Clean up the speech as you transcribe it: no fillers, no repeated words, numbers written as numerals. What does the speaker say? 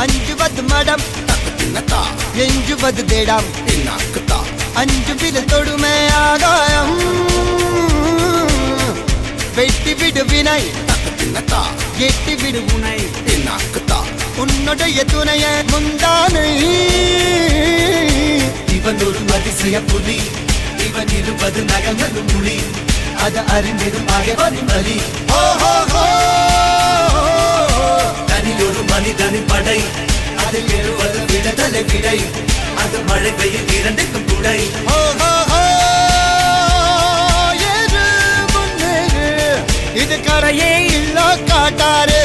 அஞ்சுவது மடம் எஞ்சுவது தேடம் அஞ்சுவில தொடுமை ஆகாயம் வெட்டி விடு வினை எட்டி விடு உனை உன்னுடைய துணைய முந்தானை இவன் ஒரு அதிசய புலி இவன் இருபது நகங்களும் மொழி அது அறிந்திடும் ஆகவனின் வலி தனில் ஒரு மனிதனின் படை அதில் எழுவது விடுதலை விடை அது மழை பெய்யும் இரண்டுக்கும் துடை இது கரையே இல்ல காட்டாரு